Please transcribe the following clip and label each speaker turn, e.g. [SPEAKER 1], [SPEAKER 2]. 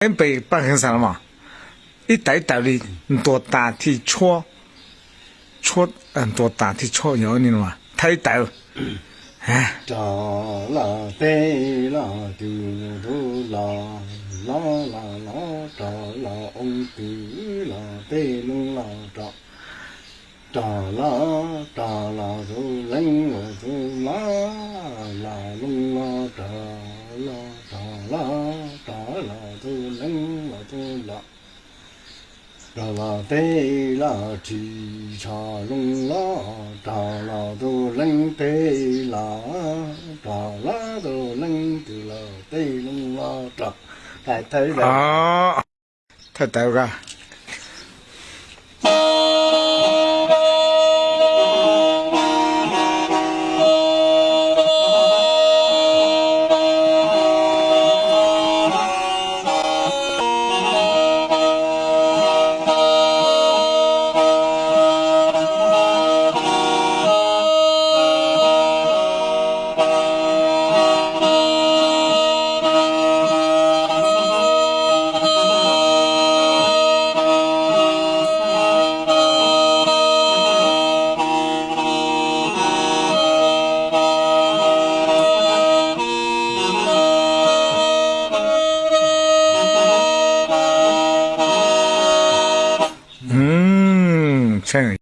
[SPEAKER 1] 北半黑山了嘛，一代代的多大体错多大体错要你了嘛，太大了，哎。
[SPEAKER 2] 哒啦得啦嘟嘟啦啦啦啦哒啦嗡嘟啦得隆啦哒。哒啦哒啦嘟楞啦嘟啦啦隆啦哒啦哒啦哒啦嘟楞啦嘟啦。哒啦得啦提茶隆啦，哒啦嘟楞得啦，哒啦嘟楞嘟啦得隆啦哒，太了。
[SPEAKER 1] 啊，太大了。这样。